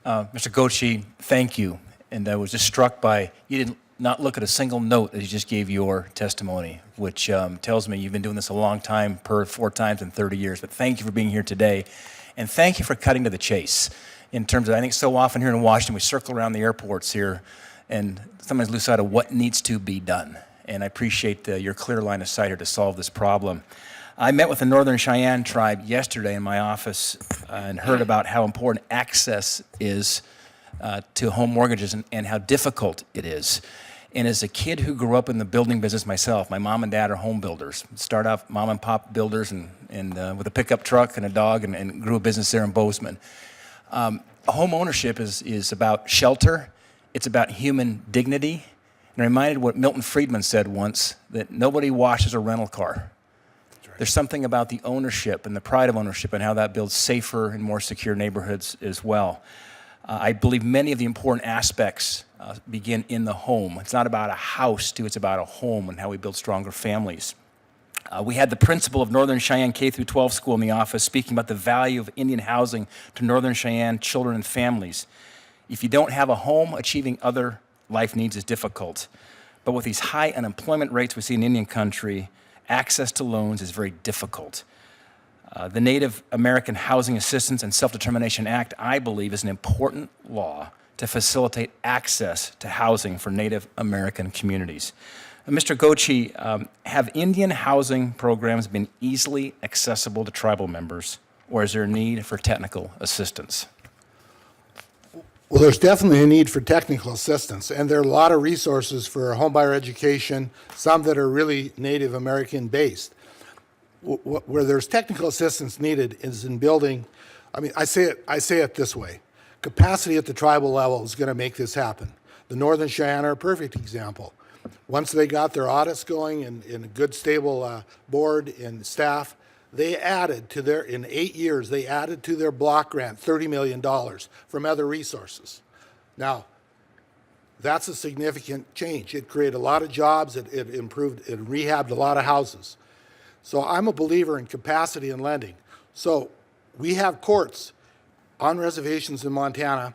Mr. Gochi, thank you. And I was just struck by, you did not look at a single note as you just gave your testimony, which tells me you've been doing this a long time, per 4 times in 30 years. But thank you for being here today. And thank you for cutting to the chase in terms of, I think so often here in Washington, we circle around the airports here and sometimes lose sight of what needs to be done. And I appreciate your clear line of sight here to solve this problem. I met with the Northern Cheyenne tribe yesterday in my office and heard about how important access is to home mortgages and how difficult it is. And as a kid who grew up in the building business myself, my mom and dad are home builders. Start off mom and pop builders and with a pickup truck and a dog and grew a business there in Bozeman. Home ownership is about shelter. It's about human dignity. And I reminded what Milton Friedman said once, that nobody washes a rental car. There's something about the ownership and the pride of ownership and how that builds safer and more secure neighborhoods as well. I believe many of the important aspects begin in the home. It's not about a house, too. It's about a home and how we build stronger families. We had the principal of Northern Cheyenne K-12 school in the office speaking about the value of Indian housing to Northern Cheyenne children and families. If you don't have a home, achieving other life needs is difficult. But with these high unemployment rates we see in Indian country, access to loans is very difficult. The Native American Housing Assistance and Self-Determination Act, I believe, is an important law to facilitate access to housing for Native American communities. Mr. Gochi, have Indian housing programs been easily accessible to tribal members, or is there a need for technical assistance? Well, there's definitely a need for technical assistance, and there are a lot of resources for homebuyer education, some that are really Native American based. Where there's technical assistance needed is in building, I say it this way, capacity at the tribal level is going to make this happen. The Northern Cheyenne are a perfect example. Once they got their audits going and a good stable board and staff, they added to their, in 8 years, they added to their block grant $30 million from other resources. Now, that's a significant change. It created a lot of jobs, it improved, it rehabbed a lot of houses. So I'm a believer in capacity and lending. So we have courts on reservations in Montana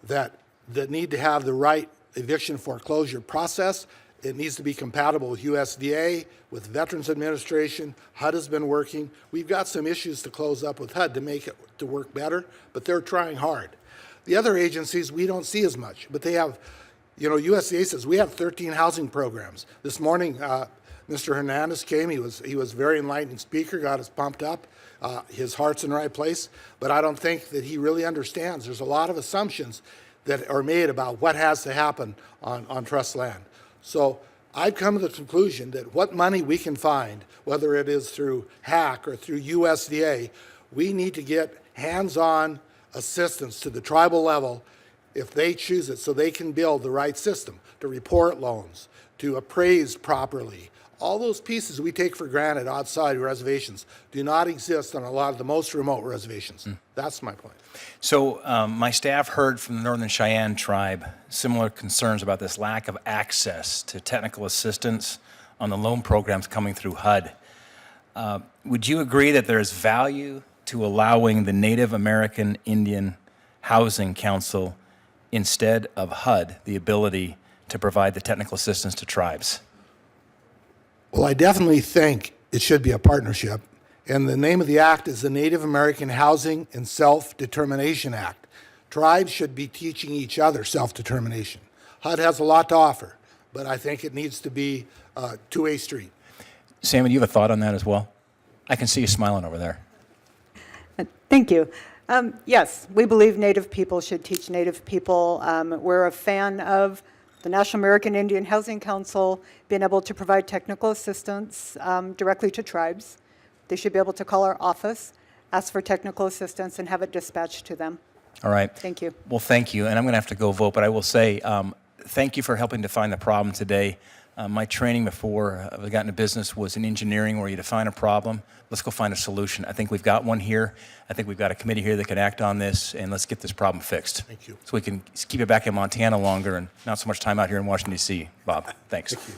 that need to have the right eviction foreclosure process. It needs to be compatible with USDA, with Veterans Administration. HUD has been working. We've got some issues to close up with HUD to make it to work better, but they're trying hard. The other agencies, we don't see as much, but they have, USDA says we have 13 housing programs. This morning, Mr. Hernandez came. He was a very enlightening speaker, got us pumped up. His heart's in the right place, but I don't think that he really understands. There's a lot of assumptions that are made about what has to happen on trust land. So I've come to the conclusion that what money we can find, whether it is through HAC or through USDA, we need to get hands-on assistance to the tribal level if they choose it so they can build the right system to report loans, to appraise properly. All those pieces we take for granted outside reservations do not exist on a lot of the most remote reservations. That's my point. So my staff heard from the Northern Cheyenne tribe similar concerns about this lack of access to technical assistance on the loan programs coming through HUD. Would you agree that there is value to allowing the Native American Indian Housing Council instead of HUD the ability to provide the technical assistance to tribes? Well, I definitely think it should be a partnership. And the name of the act is the Native American Housing and Self-Determination Act. Tribes should be teaching each other self-determination. HUD has a lot to offer, but I think it needs to be a two-way street. Sammy, do you have a thought on that as well? I can see you smiling over there. Thank you. Yes, we believe Native people should teach Native people. We're a fan of the National American Indian Housing Council being able to provide technical assistance directly to tribes. They should be able to call our office, ask for technical assistance, and have it dispatched to them. All right. Thank you. Well, thank you. And I'm going to have to go vote, but I will say thank you for helping define the problem today. My training before I got into business was in engineering, where you define a problem. Let's go find a solution. I think we've got one here. I think we've got a committee here that can act on this, and let's get this problem fixed. Thank you. So we can keep it back in Montana longer and not so much time out here in Washington, D.C. Bob, thanks. Thank you.